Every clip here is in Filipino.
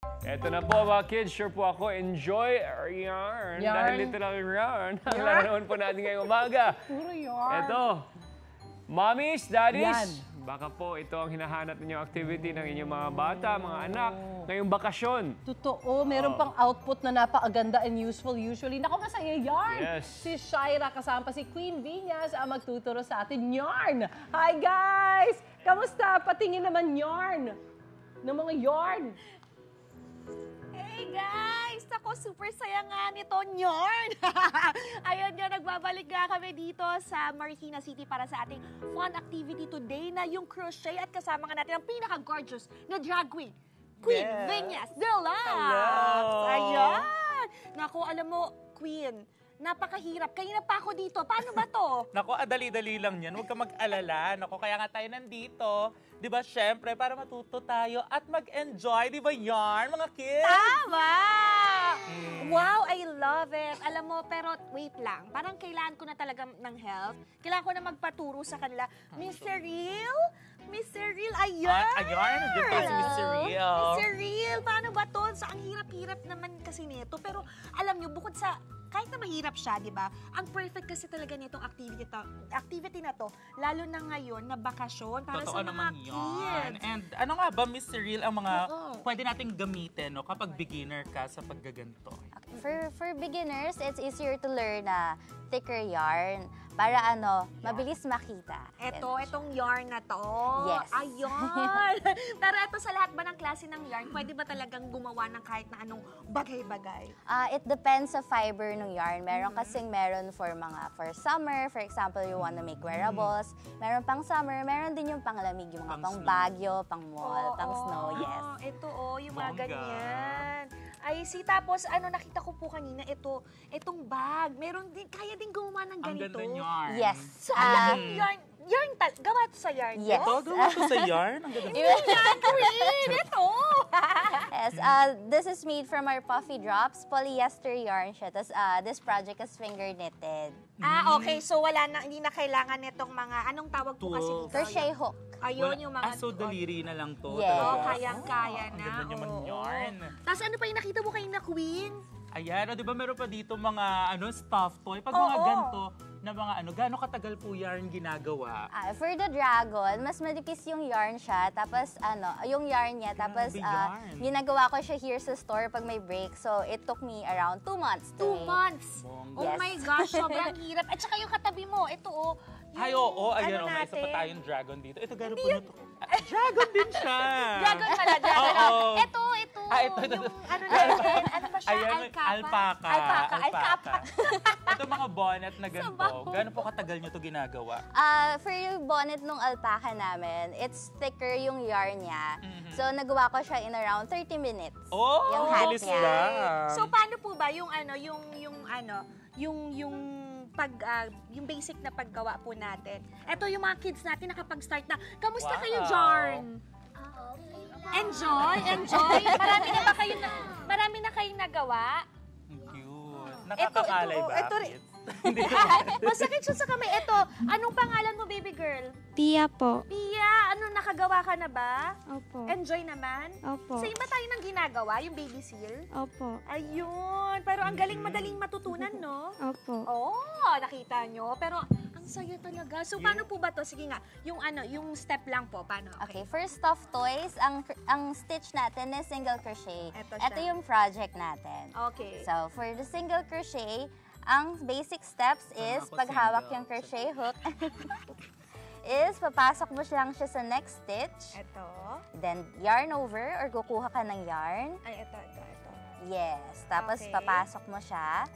Eto na po mga kids, sure po ako, enjoy our yarn. Dahil literal yarn. Ang larawan po natin ngayong umaga. Puro yarn. Eto, mommies, daddies, baka po ito ang hinahanap ninyong activity ng inyong mga bata, mga anak, ngayong bakasyon. Totoo, meron pang output na napakaganda and useful usually. Naku, masaya yarn! Yes. Si Shaira kasama si Queen Viñas ang magtuturo sa atin yarn. Hi guys! Kamusta? Patingin naman yarn ng mga yarn. Hey guys! Ako, super saya nga nito, yarn! Ayan nga, nagbabalik nga kami dito sa Marikina City para sa ating fun activity today na yung crochet at kasama nga natin ang pinaka-gorgeous na drag queen, Queen Viñas Deluxe! Ayan! Naku, alam mo, Queen, napakahirap. Kanina pa ako dito. Paano ba to? Naku, dali-dali lang yan. Huwag ka mag-alala. Naku, kaya nga tayo nandito. Di ba, syempre, para matuto tayo at mag-enjoy. Di ba, yarn, mga kids? Tama! Wow, I love it. Alam mo, pero wait lang. Parang kailangan ko na talaga ng help. Kailangan ko na magpaturo sa kanila. Mr. Real? Mr. Real, ayan! Ayan, nandiyan tayo si Mr. Real. Mr. Real, paano ba to? Sa ang hirap-hirap naman kasi nito. Pero alam nyo, bukod sa kahit na mahirap siya, di ba? Ang perfect kasi talaga nitong activity na to, lalo na ngayon na bakasyon para Totoo sa mga naman kids. yan. And ano nga ba, Mr. Real, ang mga pwede nating gamitin no, kapag beginner ka sa paggaganto? For beginners, it's easier to learn na thicker yarn para mabilis makita. Itong yarn na to. Yes. Ayun. Pero ito sa lahat ba ng klase ng yarn, pwede ba talagang gumawa ng kahit na anong bagay-bagay? It depends sa fiber ng yarn. Meron kasing meron for summer. For example, you want to make wearables. Meron pang summer. Meron din yung panglamig, yung mga pang bagyo, pang mall, pang snow. Yes. Ito yung mga Bongga. ganyan. Ay, tapos nakita ko po kanina, itong bag. Meron din, kaya din gumawa ng ganito. Ang ganda yarn. Yes. So, yarn gawa to sa yarn. Yes. Ito, gawa to sa yarn. Ang ganda. Yan, Queen! Ito! Yes. This is made from our puffy drops. Polyester yarn siya. Tapos this project is finger knitted. Okay. So, hindi na kailangan nitong mga, anong tawag po kasi dito? Crochet hook. Ayun, yung mga... So, daliri na lang to. Yes. Talaga. Kayang-kaya na. Ang ganda naman yarn. Tapos ano pa yung nakita mo kayo na Queen? Ayan, di ba meron pa dito mga stuffed toy? Pag mga ganito na mga gaano katagal po yarn ginagawa? For the dragon, mas manipis yung yarn siya. Tapos yung yarn niya. Tapos yarn. ginagawa ko siya here sa store pag may break. So it took me around 2 months to 2 months? Bongga. Oh Yes. my gosh, sobrang hirap. At saka yung katabi mo, ito Ay, oo, ayan, may isa pa tayong dragon dito. Ito, gano'n po nito. Dragon din siya! Dragon pala, dragon. Oo. Ito. Ito. Yung natin, ano ba siya? Ayan, Alpaca. alpaca. Ito mga bonnet na ganito. Gano'n po katagal nyo ito ginagawa? For yung bonnet nung alpaca namin, it's thicker yung yarn niya. So nagawa ko siya in around 30 minutes. Oh, yung hat bilis niya. lang. So, paano po ba yung yung basic na paggawa po natin? Ito yung mga kids natin nakapag-start na. Kamusta kayo, Jarn? Enjoy? Marami na kayong nagawa? Cute. Nakakakalay ba? ito, kids? Masakit siya sa kamay. Ito, anong pangalan mo, baby girl? Pia po. Pia, nakagawa ka na ba? Opo. Enjoy naman? Opo. Sa iba tayo nang ginagawa, yung baby seal? Opo. Ayun, pero ang galing madaling matutunan, no? Opo. Oh, nakita nyo. Pero ang saya talaga. So, paano po ba to? Sige nga, yung step lang po. Paano? Okay, for stuffed toys, ang stitch natin is single crochet. Ito siya. Ito yung project natin. Okay. So, for the single crochet, ang basic steps is ako paghawak single. yung crochet hook, is papasok mo lang siya sa next stitch. Ito. Then, yarn over or kukuha ka ng yarn. Ay, ito. Yes. Tapos, Okay. papasok mo siya.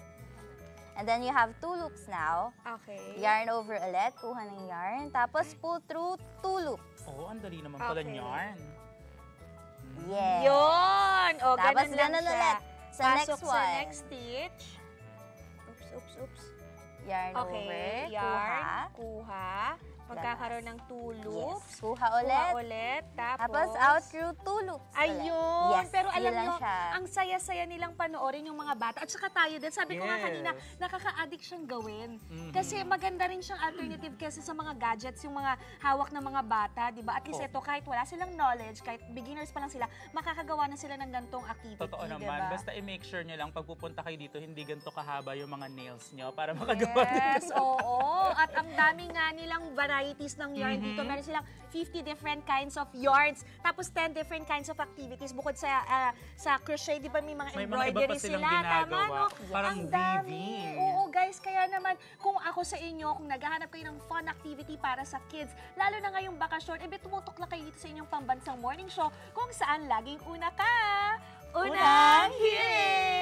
And then, you have 2 loops now. Okay. Yarn over ulit, kuha ng yarn. Tapos, pull through 2 loops. Oo, ang dali naman pala Okay. yarn. Yes. Yun! O, Tapos, ganun lang ganun siya. ulit. Sa Pasok next sa one. next stitch. Oops. Yarn Okay, over, yarn, kuha. kuha. Magkakaroon ng 2 loops. Yes, kuha ulit. ulit. Tapos out through 2 loops ulit. Ayun. Yes, Pero alam yun lang nyo, siya. ang saya-saya nilang panoorin yung mga bata. At saka tayo din. Sabi ko nga Yes. kanina, nakaka-addict siyang gawin. Kasi maganda rin siyang alternative kasi sa mga gadgets, yung mga hawak ng mga bata, di ba? At least ito, kahit wala silang knowledge, kahit beginners pa lang sila, makakagawa na sila ng gantong activity, Totoo di naman. ba? Basta i-make sure nyo lang pag pupunta kayo dito, hindi ganito kahaba yung mga nails nyo para makagawa Yes, oo. At ang dami nga nilang varieties ng yarn dito. Meron silang 50 different kinds of yarns. Tapos 10 different kinds of activities. Bukod sa crochet, di ba may mga May mga iba embroidery pa silang sila. Tama, ginagawa. no? Parang ang dami. weaving. Oo, guys. Kaya naman, kung ako sa inyo, kung naghahanap kayo ng fun activity para sa kids, lalo na ngayong bakasyon, tumutok na kayo dito sa inyong pambansang morning show kung saan laging una ka. Unang hiling!